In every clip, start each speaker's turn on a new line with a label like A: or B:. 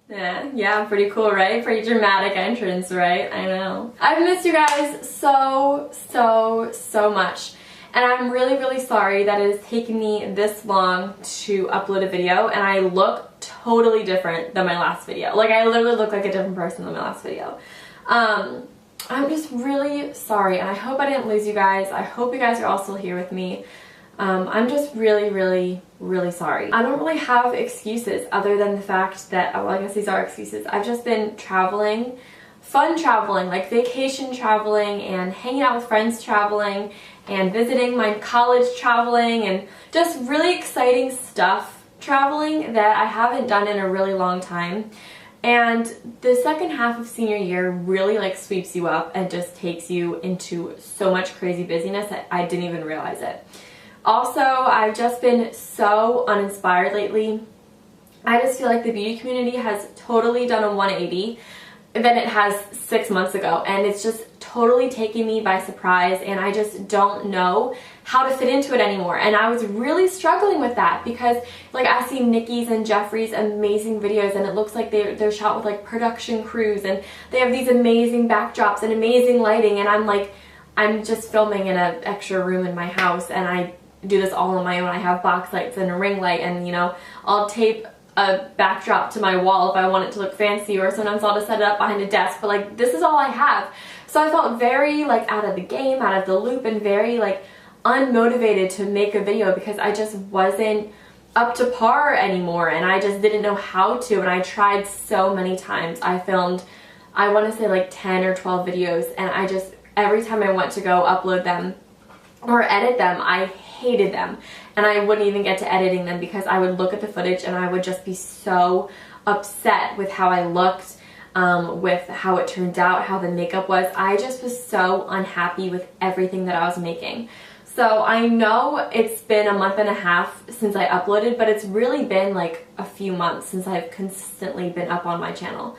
A: Yeah, pretty cool, right? Pretty dramatic entrance, right? I know. I've missed you guys so much. And I'm really sorry that it has taken me this long to upload a video, and I look totally different than my last video. Like, I literally look like a different person than my last video. I'm just really sorry, and I hope I didn't lose you guys. I hope you guys are all still here with me. I'm just really sorry. I don't really have excuses other than the fact that, well, I guess these are excuses. I've just been traveling, fun traveling, like vacation traveling and hanging out with friends traveling and visiting my college traveling and just really exciting stuff traveling that I haven't done in a really long time. And the second half of senior year really like sweeps you up and just takes you into so much crazy busyness that I didn't even realize it. Also, I've just been so uninspired lately. I just feel like the beauty community has totally done a 180 than it has 6 months ago, and it's just totally taken me by surprise, and I just don't know how to fit into it anymore. And I was really struggling with that because like I see Nikki's and Jeffrey's amazing videos, and it looks like they're shot with like production crews, and they have these amazing backdrops and amazing lighting, and I'm like, I'm just filming in an extra room in my house, and I do this all on my own. I have box lights and a ring light, and you know, I'll tape a backdrop to my wall if I want it to look fancy, or sometimes I'll just set it up behind a desk, but like this is all I have. So I felt very like out of the game, out of the loop, and very like unmotivated to make a video because I just wasn't up to par anymore, and I just didn't know how to, and I tried so many times. I filmed, I want to say like 10 or 12 videos, and I just, every time I went to go upload them or edit them, I hated them, and I wouldn't even get to editing them because I would look at the footage and I would just be so upset with how I looked, with how it turned out, how the makeup was. I just was so unhappy with everything that I was making. So I know it's been a month and a half since I uploaded, but it's really been like a few months since I've consistently been up on my channel.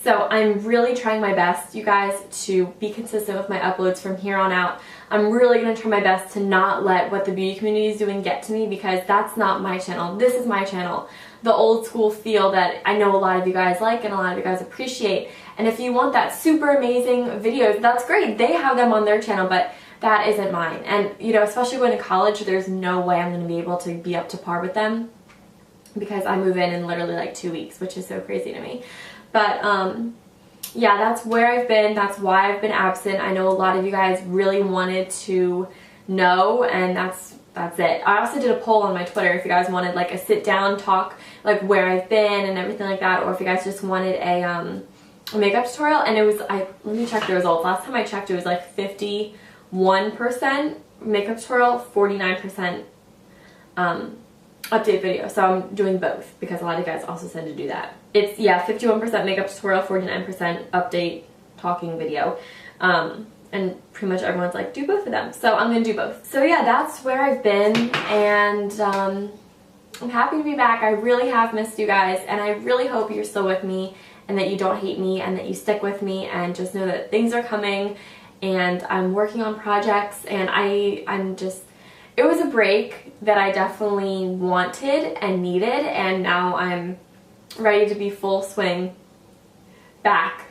A: So I'm really trying my best, you guys, to be consistent with my uploads from here on out. I'm really going to try my best to not let what the beauty community is doing get to me, because that's not my channel. This is my channel. The old school feel that I know a lot of you guys like and a lot of you guys appreciate. And if you want that super amazing videos, that's great. They have them on their channel, but that isn't mine. And you know, especially going to college, there's no way I'm going to be able to be up to par with them because I move in literally like 2 weeks, which is so crazy to me. But yeah, that's where I've been. That's why I've been absent. I know a lot of you guys really wanted to know, and that's it. I also did a poll on my Twitter if you guys wanted like a sit down talk, like where I've been and everything like that, or if you guys just wanted a makeup tutorial. And it was, let me check the results. Last time I checked, it was like 51% makeup tutorial, 49% update video. So I'm doing both because a lot of you guys also said to do that. It's, yeah, 51% makeup tutorial, 49% update talking video. And pretty much everyone's like, do both of them. So I'm gonna do both. So yeah, that's where I've been, and I'm happy to be back. I really have missed you guys, and I really hope you're still with me and that you don't hate me and that you stick with me, and just know that things are coming and I'm working on projects, and I'm just, it was a break that I definitely wanted and needed, and now I'm ready to be full swing back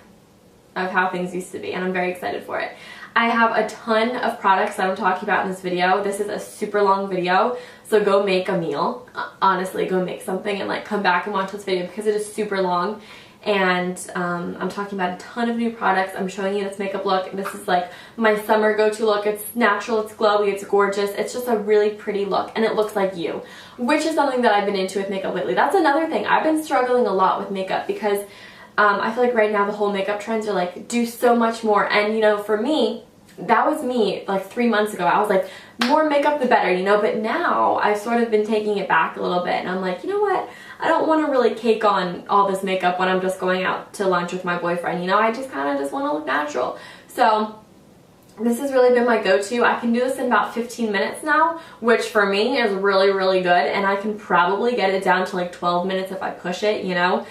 A: of how things used to be, and I'm very excited for it. I have a ton of products that I'm talking about in this video. This is a super long video, so go make a meal. Honestly, go make something and like come back and watch this video because it is super long. And I'm talking about a ton of new products. I'm showing you this makeup look. This is like my summer go-to look. It's natural, it's glowy, it's gorgeous. It's just a really pretty look, and it looks like you, which is something that I've been into with makeup lately. That's another thing. I've been struggling a lot with makeup because I feel like right now the whole makeup trends are like, do so much more. And you know, for me, that was me like 3 months ago. I was like, more makeup the better, you know, but now I've sort of been taking it back a little bit, and I'm like, you know what? I don't want to really cake on all this makeup when I'm just going out to lunch with my boyfriend, you know? I just kind of just want to look natural. So this has really been my go-to. I can do this in about 15 minutes now, which for me is really good, and I can probably get it down to like 12 minutes if I push it, you know?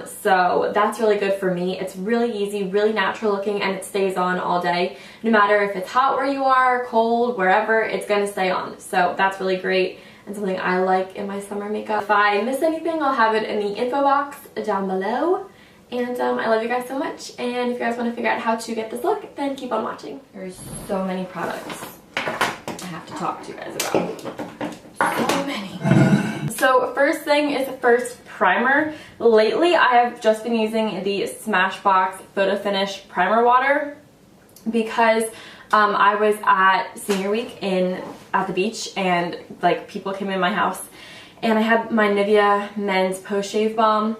A: So that's really good for me. It's really easy, really natural looking, and it stays on all day. No matter if it's hot where you are, cold, wherever, it's gonna stay on. So that's really great. and something I like in my summer makeup. If I miss anything, I'll have it in the info box down below. And I love you guys so much, and if you guys want to figure out how to get this look, then keep on watching. There's so many products I have to talk to you guys about. So many. So first thing is first primer. Lately I have just been using the Smashbox Photo Finish Primer Water because I was at senior week at the beach, and like people came in my house, and I had my Nivea Men's Post Shave Balm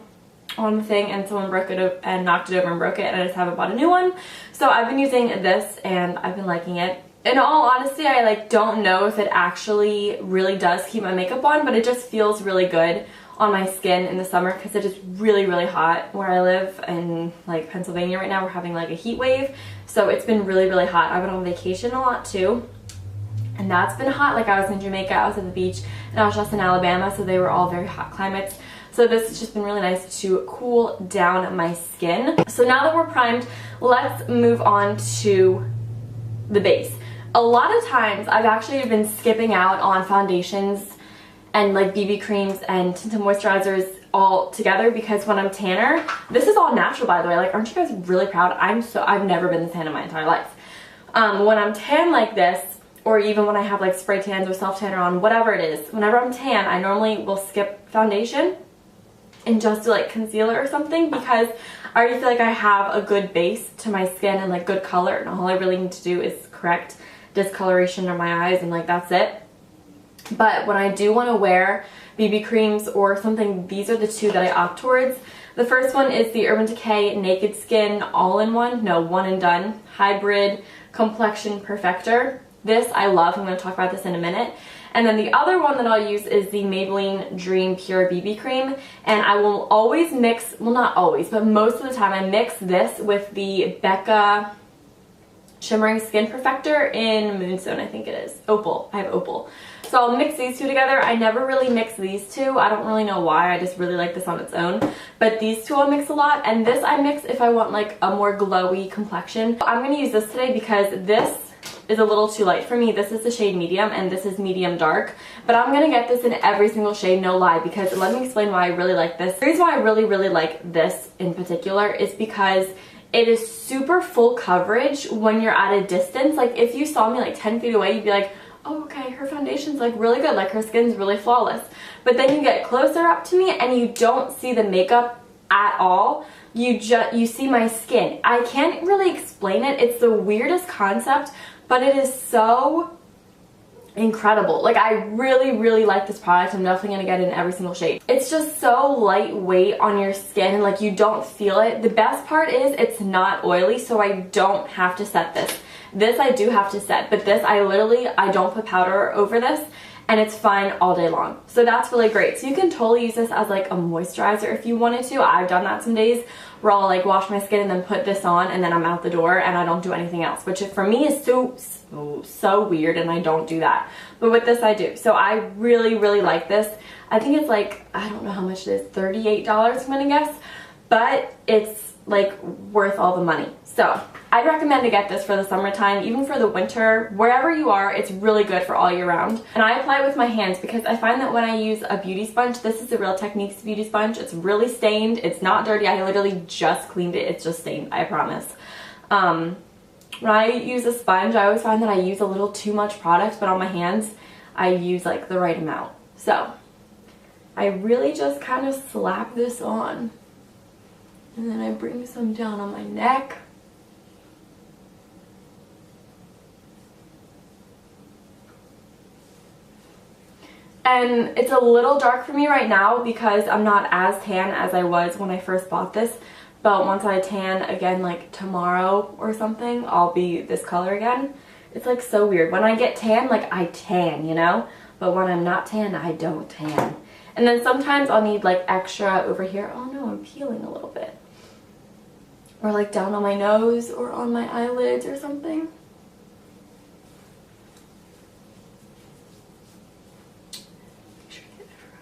A: on the thing, and someone broke it and knocked it over and broke it, and I just haven't bought a new one. So I've been using this and I've been liking it. In all honesty, I like don't know if it actually really does keep my makeup on, but it just feels really good on my skin in the summer because it is really, really hot where I live in like Pennsylvania right now. We're having like a heat wave, so it's been really, really hot. I've been on vacation a lot too, and that's been hot. Like I was in Jamaica, I was at the beach, and I was just in Alabama, so they were all very hot climates. So this has just been really nice to cool down my skin. So now that we're primed, let's move on to the base. A lot of times I've actually been skipping out on foundations and like BB creams and tinted moisturizers all together because when I'm tanner, this is all natural by the way, like aren't you guys really proud? I've never been this tan in my entire life. When I'm tan like this, or even when I have like spray tans or self tanner on, whatever it is, whenever I'm tan, I normally will skip foundation and just do like concealer or something because I already feel like I have a good base to my skin and like good color, and all I really need to do is correct discoloration of my eyes, and like that's it. But when I do want to wear BB creams or something, these are the two that I opt towards. The first one is the Urban Decay Naked Skin All-in-One, no, One and Done Hybrid Complexion Perfector. This I love. I'm going to talk about this in a minute. And then the other one that I'll use is the Maybelline Dream Pure BB Cream. And I will always mix, well not always, but most of the time I mix this with the Becca Shimmering Skin Perfector in Moonstone, I think it is. Opal. I have Opal. So I'll mix these two together. I never really mix these two. I don't really know why. I just really like this on its own. But these two I'll mix a lot. And this I mix if I want like a more glowy complexion. I'm going to use this today because this is a little too light for me. This is the shade medium and this is medium dark, but I'm gonna get this in every single shade, no lie, because let me explain why I really like this. The reason why I really like this in particular is because it is super full coverage when you're at a distance. Like if you saw me like 10 feet away, you'd be like, oh okay, her foundation's like really good, like her skin's really flawless. But then you get closer up to me and you don't see the makeup at all. You see my skin. I can't really explain it. It's the weirdest concept, but it is so incredible. Like I really like this product. I'm definitely gonna get it in every single shade. It's just so lightweight on your skin and like you don't feel it. The best part is it's not oily, so I don't have to set this. This I do have to set, but this I don't put powder over this, and it's fine all day long. So that's really great. So you can totally use this as like a moisturizer if you wanted to. I've done that some days where I'll like wash my skin and then put this on and then I'm out the door and I don't do anything else, which for me is so weird, and I don't do that. But with this I do. So I really like this. I think it's like, I don't know how much it is, $38 I'm gonna guess, but it's like worth all the money. So I'd recommend to get this for the summertime, even for the winter, wherever you are. It's really good for all year round. And I apply it with my hands because I find that when I use a beauty sponge, this is the Real Techniques beauty sponge, it's really stained, it's not dirty. I literally just cleaned it, it's just stained, I promise. When I use a sponge, I always find that I use a little too much product, but on my hands I use like the right amount. So I really just kind of slap this on, and then I bring some down on my neck. And it's a little dark for me right now because I'm not as tan as I was when I first bought this. But once I tan again, like tomorrow or something, I'll be this color again. It's like so weird. When I get tan, like I tan, you know? But when I'm not tan, I don't tan. And then sometimes I'll need like extra over here. Oh no, I'm peeling a little bit. Or like down on my nose or on my eyelids or something.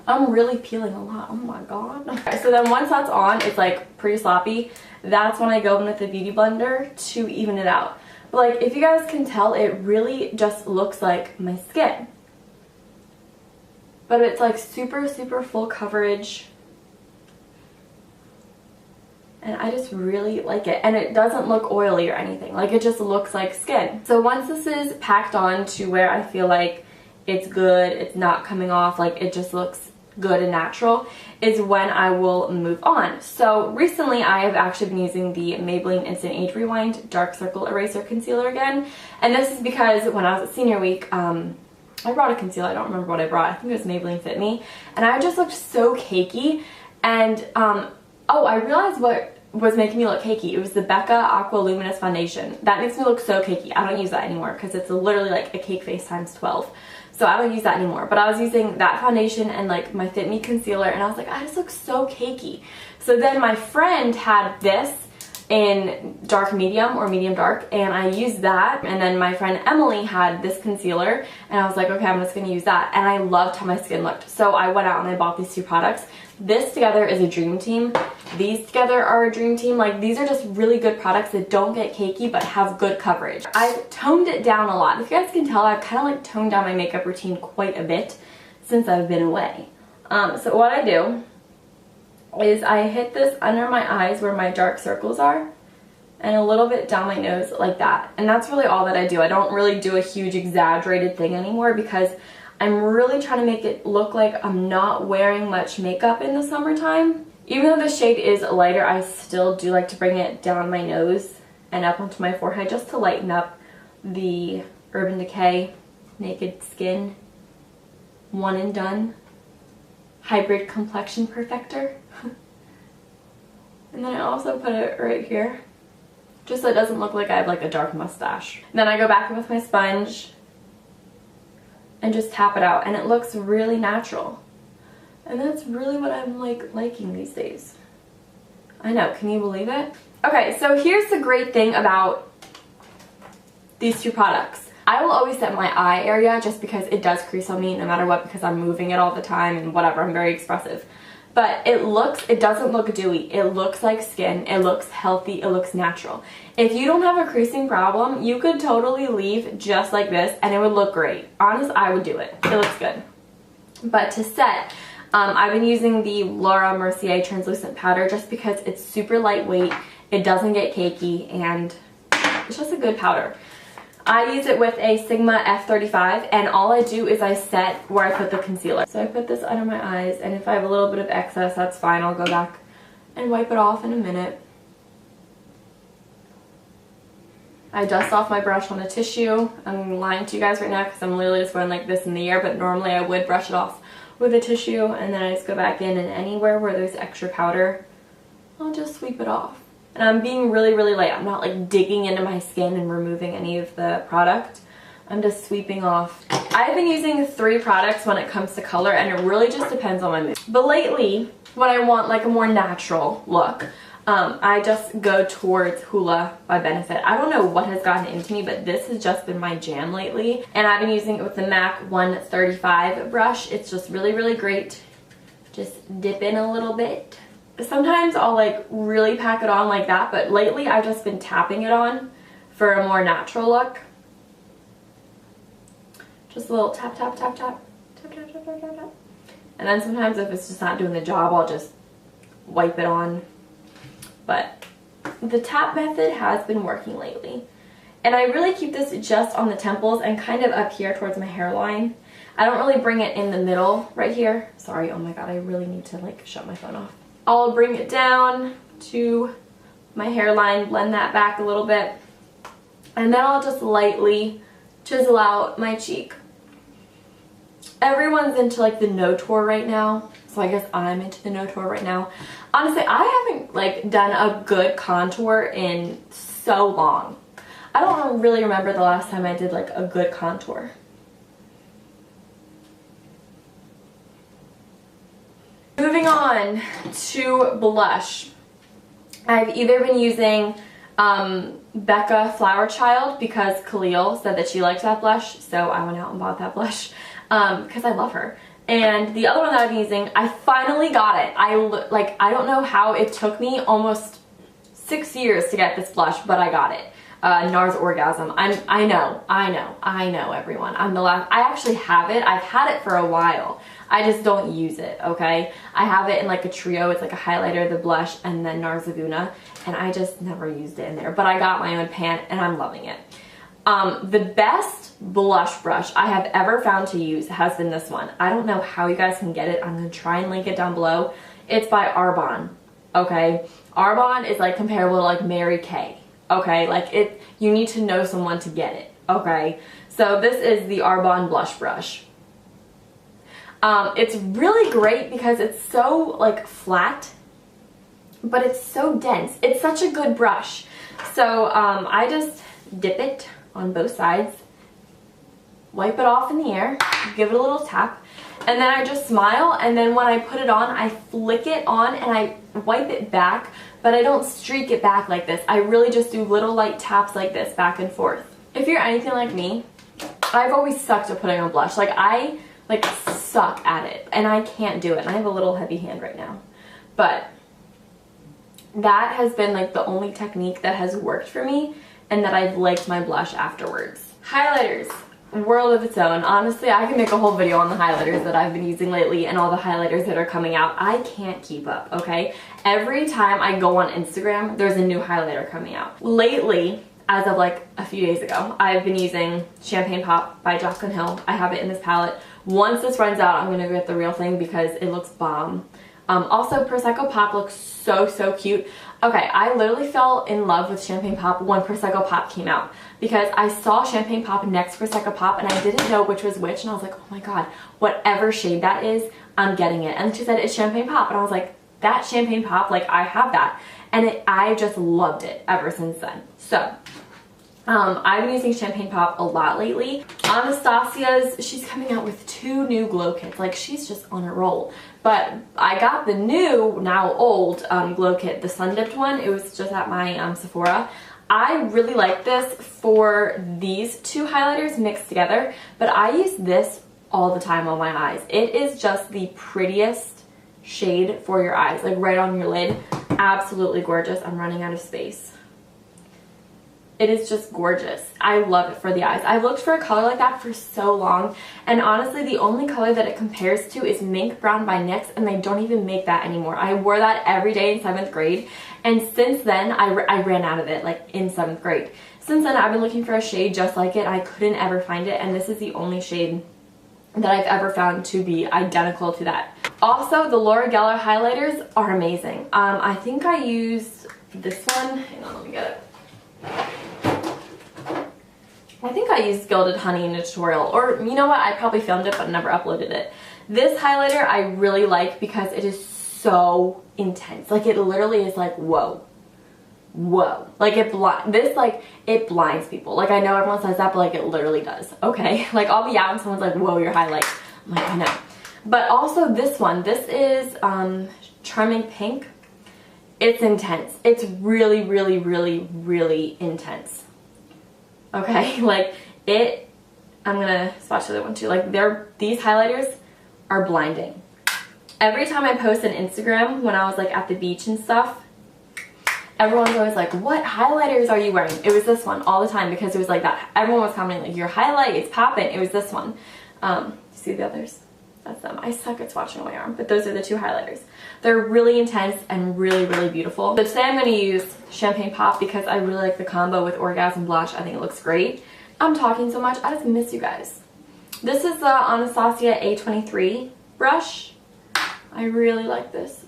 A: I'm really peeling a lot. Oh my god. Okay, so then once that's on, it's like pretty sloppy. That's when I go in with the Beauty Blender to even it out. But like if you guys can tell, it really just looks like my skin. but it's like super, super full coverage. And I just really like it. And it doesn't look oily or anything. Like, it just looks like skin. So once this is packed on to where I feel like it's good, it's not coming off, like it just looks good and natural, is when I will move on. So recently I have actually been using the Maybelline Instant Age Rewind Dark Circle Eraser Concealer again. And this is because when I was at senior week, I brought a concealer. I don't remember what I brought. I think it was Maybelline Fit Me. And I just looked so cakey. And oh, I realized what was making me look cakey. It was the Becca Aqua Luminous Foundation. That makes me look so cakey. I don't use that anymore because it's literally like a cake face times 12. So I don't use that anymore. But I was using that foundation and like my Fit Me concealer, and I was like, I just look so cakey. So then my friend had this in dark medium or medium dark, and I used that. And then my friend Emily had this concealer, and I was like, okay, I'm just gonna use that. And I loved how my skin looked. So I went out and I bought these two products. This together is a dream team. These together are a dream team. Like, these are just really good products that don't get cakey but have good coverage. I've toned it down a lot. If you guys can tell, I've kind of like toned down my makeup routine quite a bit since I've been away. So what I do is I hit this under my eyes where my dark circles are, and a little bit down my nose like that. And that's really all that I do. I don't really do a huge exaggerated thing anymore because I'm really trying to make it look like I'm not wearing much makeup in the summertime. Even though the shade is lighter, I still do like to bring it down my nose and up onto my forehead just to lighten up the Urban Decay Naked Skin One and Done Hybrid Complexion Perfector. And then I also put it right here, just so it doesn't look like I have like a dark mustache. Then I go back in with my sponge and just tap it out, and it looks really natural. And that's really what I'm like liking these days. I know, can you believe it? Okay, so here's the great thing about these two products. I will always set my eye area just because it does crease on me no matter what, because I'm moving it all the time and whatever, I'm very expressive. But it doesn't look dewy. It looks like skin. It looks healthy. It looks natural. If you don't have a creasing problem, you could totally leave just like this and it would look great. Honest, I would do it. It looks good. But to set, I've been using the Laura Mercier translucent powder just because it's super lightweight. It doesn't get cakey, and it's just a good powder. I use it with a Sigma F35, and all I do is I set where I put the concealer. So I put this under my eyes, and if I have a little bit of excess, that's fine. I'll go back and wipe it off in a minute. I dust off my brush on a tissue. I'm lying to you guys right now because I'm literally just going like this in the air, but normally I would brush it off with a tissue, and then I just go back in, and anywhere where there's extra powder, I'll just sweep it off. And I'm being really, really light. I'm not like digging into my skin and removing any of the product. I'm just sweeping off. I've been using 3 products when it comes to color, and it really just depends on my mood. But lately, when I want like a more natural look, I just go towards Hoola by Benefit. I don't know what has gotten into me, but this has just been my jam lately. And I've been using it with the MAC 135 brush. It's just really, really great. Just dip in a little bit. Sometimes I'll like really pack it on like that, but lately I've just been tapping it on for a more natural look. Just a little tap, tap, tap, tap, tap, tap, tap, tap, tap, tap. And then sometimes if it's just not doing the job, I'll just wipe it on. But the tap method has been working lately. And I really keep this just on the temples and kind of up here towards my hairline. I don't really bring it in the middle right here. Sorry, oh my god, I really need to like shut my phone off. I'll bring it down to my hairline, blend that back a little bit, and then I'll just lightly chisel out my cheek. Everyone's into like the No Tour right now, so I guess I'm into the No Tour right now. Honestly, I haven't like done a good contour in so long. I don't really remember the last time I did like a good contour. Moving on to blush. I've either been using Becca Flower Child because Khalil said that she liked that blush, so I went out and bought that blush because I love her. And the other one that I've been using, I finally got it. I don't know how it took me almost 6 years to get this blush, but I got it. NARS Orgasm. I know everyone. I actually have it. I've had it for a while. I just don't use it, okay? I have it in like a trio. It's like a highlighter, the blush, and then NARS Laguna, and I just never used it in there. But I got my own pan, and I'm loving it. The best blush brush I have ever found to use has been this one. I don't know how you guys can get it. I'm going to try and link it down below. It's by Arbonne, okay? Arbonne is like comparable to like Mary Kay, okay? Like you need to know someone to get it, okay? So this is the Arbonne blush brush. It's really great because it's so like flat, but it's so dense. It's such a good brush. So I just dip it on both sides, wipe it off in the air, give it a little tap, and then I just smile, and then when I put it on, I flick it on and I wipe it back, but I don't streak it back like this. I really just do little light taps like this back and forth. If you're anything like me, I've always sucked at putting on blush. Like I suck at it, and I can't do it, and I have a little heavy hand right now. But that has been like the only technique that has worked for me, and that I've liked my blush afterwards. Highlighters, world of its own. Honestly, I can make a whole video on the highlighters that I've been using lately and all the highlighters that are coming out. I can't keep up, okay? Every time I go on Instagram, there's a new highlighter coming out. Lately, as of like a few days ago, I've been using Champagne Pop by Jaclyn Hill. I have it in this palette. Once this runs out, I'm gonna get the real thing because it looks bomb. Also, Prosecco Pop looks so cute. Okay, I literally fell in love with Champagne Pop when Prosecco Pop came out because I saw Champagne Pop next to Prosecco Pop and I didn't know which was which, and I was like, oh my god, whatever shade that is, I'm getting it. And she said it's Champagne Pop, and I was like, that Champagne Pop, like I have that. And I just loved it ever since then. So, I've been using Champagne Pop a lot lately. Anastasia's, she's coming out with 2 new glow kits. Like, she's just on a roll. But I got the new, now old, glow kit, the Sun Dipped one. It was just at my Sephora. I really like this for these 2 highlighters mixed together, but I use this all the time on my eyes. It is just the prettiest shade for your eyes, like right on your lid. Absolutely gorgeous. I'm running out of space. It is just gorgeous. I love it for the eyes. I've looked for a color like that for so long, and honestly the only color that it compares to is Mink Brown by NYX, and they don't even make that anymore. I wore that every day in 7th grade, and since then I ran out of it, like in 7th grade. Since then I've been looking for a shade just like it. I couldn't ever find it, and this is the only shade that I've ever found to be identical to that. Also, the Laura Geller highlighters are amazing. I think I used this one. Hang on, let me get it. I think I used Gilded Honey in a tutorial, or you know what, I probably filmed it but never uploaded it. This highlighter I really like because it is so intense. Like, it literally is like, whoa. Like, it blinds people. Like, I know everyone says that, but like, it literally does, okay? Like, I'll be out and someone's like, whoa, your highlight. I'm like, I know. But also this one, this is Charming Pink. It's intense. It's really intense. Okay, like I'm gonna swatch the other one too. Like, these highlighters are blinding. Every time I post on Instagram when I was like at the beach and stuff, everyone's always like, what highlighters are you wearing? It was this one all the time because it was like that. Everyone was commenting like, your highlight, it's popping. It was this one. See the others? That's them. I suck at swatching on my arm, but those are the 2 highlighters. They're really intense and really beautiful. So today I'm going to use Champagne Pop because I really like the combo with Orgasm Blush. I think it looks great. I'm talking so much, I just miss you guys. This is the Anastasia A23 brush. I really like this.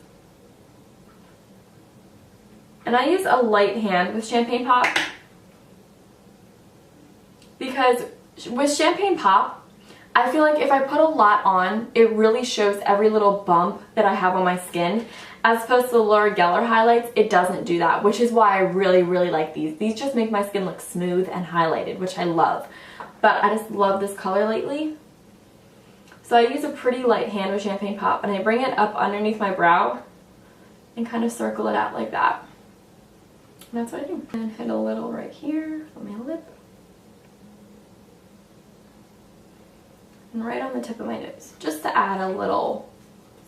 A: And I use a light hand with Champagne Pop because with Champagne Pop, I feel like if I put a lot on, it really shows every little bump that I have on my skin. As opposed to the Laura Geller highlights, it doesn't do that, which is why I really like these. These just make my skin look smooth and highlighted, which I love. But I just love this color lately. So I use a pretty light hand with Champagne Pop, and I bring it up underneath my brow and kind of circle it out like that. And that's what I do. And hit a little right here on my lip. And right on the tip of my nose, just to add a little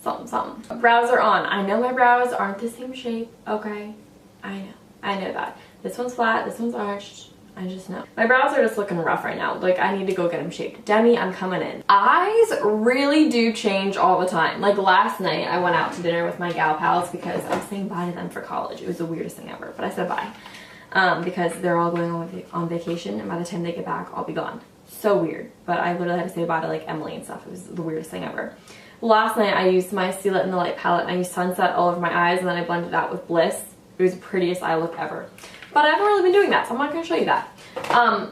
A: something. Brows are on. I know my brows aren't the same shape, okay? I know that. This one's flat, this one's arched. I just know. My brows are just looking rough right now. Like, I need to go get them shaped. Demi, I'm coming in. Eyes really do change all the time. Like, last night I went out to dinner with my gal pals because I was saying bye to them for college. It was the weirdest thing ever, but I said bye. Because they're all going on vacation, and by the time they get back, I'll be gone. So weird. But I literally had to say bye to, like, Emily and stuff. It was the weirdest thing ever. Last night I used my See Lit in the Light palette, and I used Sunset all over my eyes, and then I blended it out with Bliss. It was the prettiest eye look ever. But I haven't really been doing that, so I'm not going to show you that.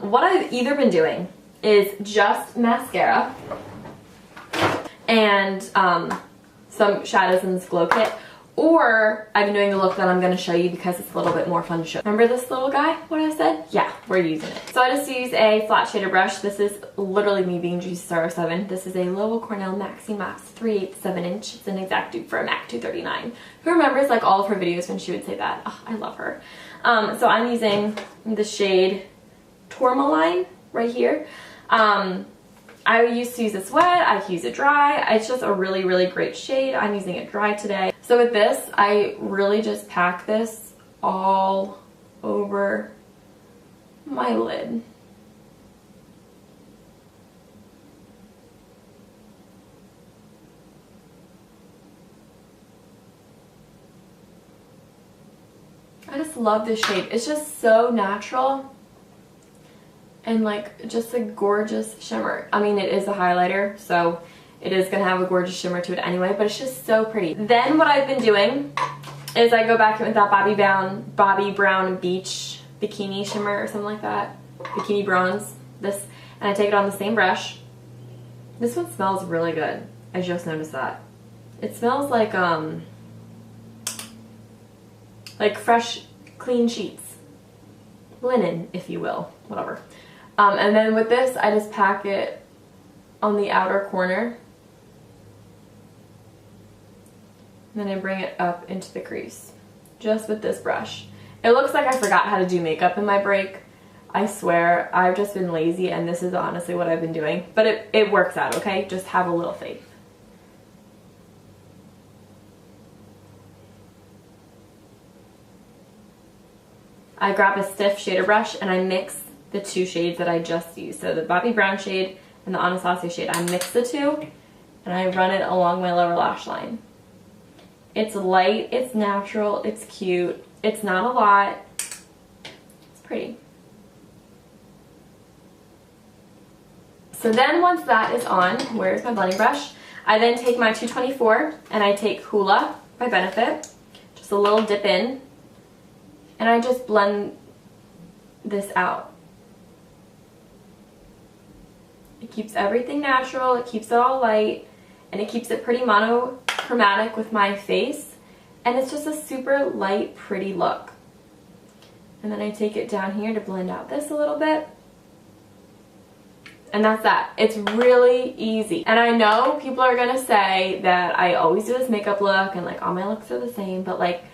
A: What I've either been doing is just mascara and some shadows in this glow kit, or I've been doing the look that I'm going to show you because it's a little bit more fun to show. Remember this little guy, what I said? Yeah, we're using it. So I just use a flat shader brush. This is literally me being Juicy Star 07. This is a Lowell Cornell Maxi Max 3/8 7-inch. It's an exact dupe for a MAC 239. Who remembers like all of her videos when she would say that? Oh, I love her. So I'm using the shade Tourmaline right here. I used to use this wet, I can use it dry. It's just a really, really great shade. I'm using it dry today. So with this, I really just pack this all over my lid. I just love this shade. It's just so natural and like just a gorgeous shimmer. I mean, it is a highlighter, so it is gonna have a gorgeous shimmer to it anyway, but it's just so pretty. Then what I've been doing is I go back in with that Bobbi Brown Beach Bikini Shimmer or something like that. Bikini Bronze. This, and I take it on the same brush. This one smells really good. I just noticed that. It smells like fresh, clean sheets. Linen, if you will. Whatever. And then with this, I just pack it on the outer corner. And then I bring it up into the crease. Just with this brush. It looks like I forgot how to do makeup in my break. I swear, I've just been lazy and this is honestly what I've been doing. But it works out, okay? Just have a little faith. I grab a stiff shader brush and I mix the two shades that I just used. So the Bobbi Brown shade and the Anastasia shade. I mix the two and I run it along my lower lash line. It's light, it's natural, it's cute, it's not a lot, it's pretty. So then once that is on, where's my blending brush? I then take my 224 and I take Hoola by Benefit, just a little dip in, and I just blend this out. It keeps everything natural, it keeps it all light, and it keeps it pretty monochromatic with my face, and it's just a super light, pretty look. And then I take it down here to blend out this a little bit. And that's that. It's really easy. And I know people are gonna say that I always do this makeup look and like all my looks are the same, but like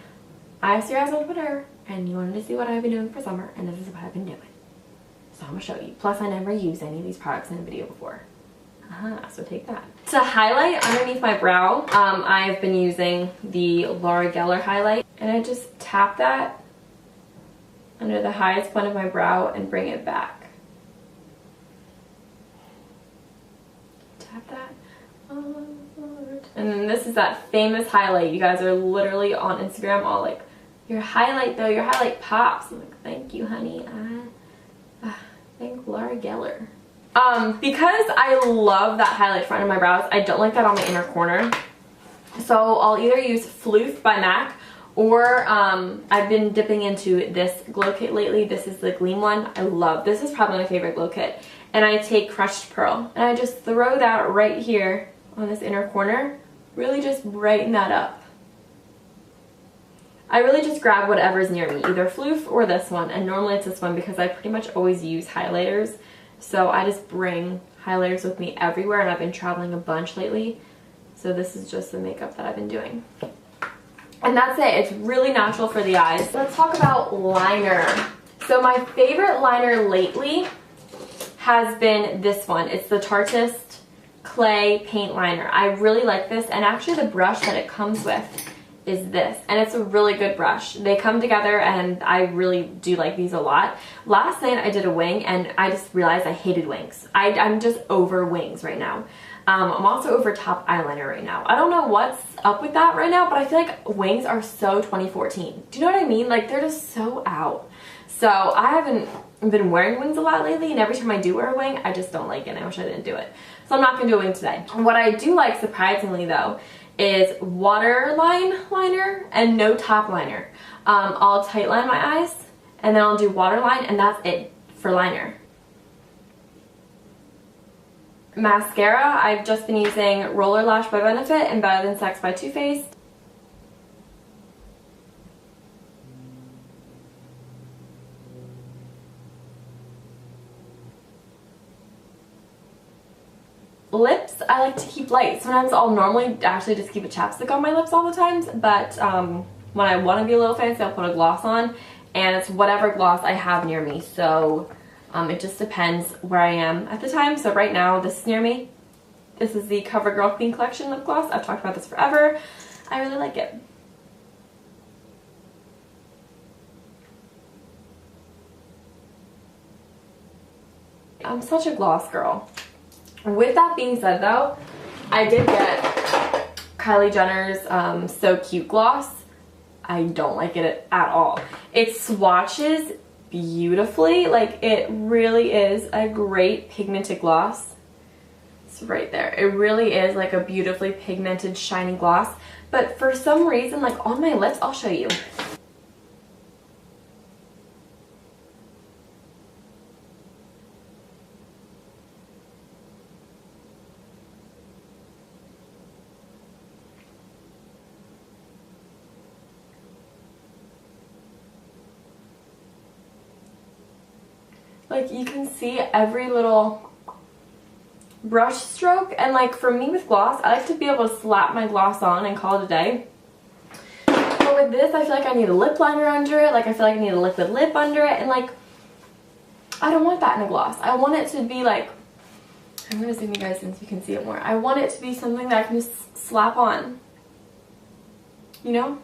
A: I asked you guys on Twitter and you wanted to see what I've been doing for summer, and this is what I've been doing. So I'm gonna show you. Plus I never used any of these products in a video before. So take that. To highlight underneath my brow, I've been using the Laura Geller highlight, and I just tap that under the highest point of my brow and bring it back. Tap that. And then this is that famous highlight. You guys are literally on Instagram all like, your highlight though, your highlight pops. I'm like, thank you, honey. Thank Laura Geller. Because I love that highlight front of my brows, I don't like that on my inner corner. So I'll either use Floof by MAC, or I've been dipping into this glow kit lately. This is the Gleam one. I love this. Is probably my favorite glow kit. And I take Crushed Pearl and I just throw that right here on this inner corner. Really just brighten that up. I really just grab whatever's near me, either Floof or this one, and normally it's this one because I pretty much always use highlighters. So I just bring highlighters with me everywhere, and I've been traveling a bunch lately. So this is just the makeup that I've been doing. And that's it. It's really natural for the eyes. Let's talk about liner. So my favorite liner lately has been this one. It's the Tarteist Clay Paint Liner. I really like this, and actually the brush that it comes with is this, and it's a really good brush. They come together and I really do like these a lot. Last night I did a wing and I just realized I hated wings. I'm just over wings right now. I'm also over top eyeliner right now. I don't know what's up with that right now, but I feel like wings are so 2014. Do you know what I mean? Like, they're just so out. So I haven't been wearing wings a lot lately, and every time I do wear a wing, I just don't like it. I wish I didn't do it. So I'm not gonna do a wing today. What I do like, surprisingly though, is waterline liner and no top liner. I'll tight line my eyes, and then I'll do waterline, and that's it for liner. Mascara, I've just been using Roller Lash by Benefit and Better Than Sex by Too Faced. Lips, I like to keep light. Sometimes I'll normally actually just keep a chapstick on my lips all the times, but when I want to be a little fancy, I'll put a gloss on, and it's whatever gloss I have near me. So it just depends where I am at the time. So right now, this is near me. This is the CoverGirl Clean Collection lip gloss. I've talked about this forever. I really like it. I'm such a gloss girl. With that being said though, I did get Kylie Jenner's So Cute gloss. I don't like it at all. It swatches beautifully. Like, it really is a great pigmented gloss. It's right there. It really is like a beautifully pigmented shiny gloss. But for some reason, like on my lips, I'll show you. Like, you can see every little brush stroke, and like for me with gloss, I like to be able to slap my gloss on and call it a day. But with this, I feel like I need a lip liner under it, like I feel like I need a liquid lip under it, and like, I don't want that in a gloss. I want it to be like, I'm gonna zoom you guys in so you can see it more. I want it to be something that I can just slap on, you know?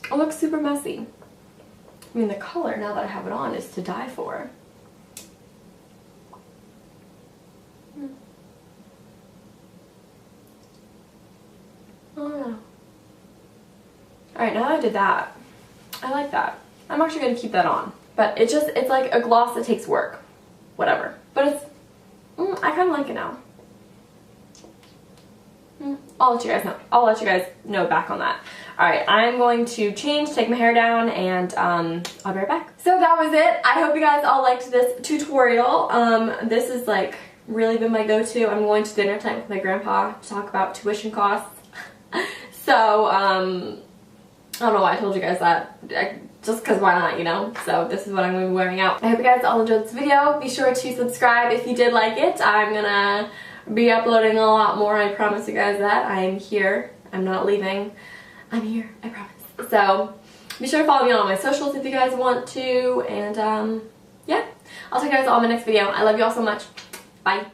A: It looks super messy. I mean, the color, now that I have it on, is to die for. Oh. Alright, now that I did that, I like that. I'm actually going to keep that on. But it's like a gloss that takes work. Whatever. But it's, I kind of like it now. I'll let you guys know. I'll let you guys know back on that. Alright, I'm going to change, take my hair down, and I'll be right back. So that was it. I hope you guys all liked this tutorial. This has like really been my go-to. I'm going to dinner time with my grandpa to talk about tuition costs. So, I don't know why I told you guys that. Just because why not, you know? So this is what I'm going to be wearing out. I hope you guys all enjoyed this video. Be sure to subscribe if you did like it. I'm going to be uploading a lot more. I promise you guys that. I'm here. I'm not leaving. I'm here. I promise. So be sure to follow me on all my socials if you guys want to. And yeah, I'll see you guys all in my next video. I love you all so much. Bye.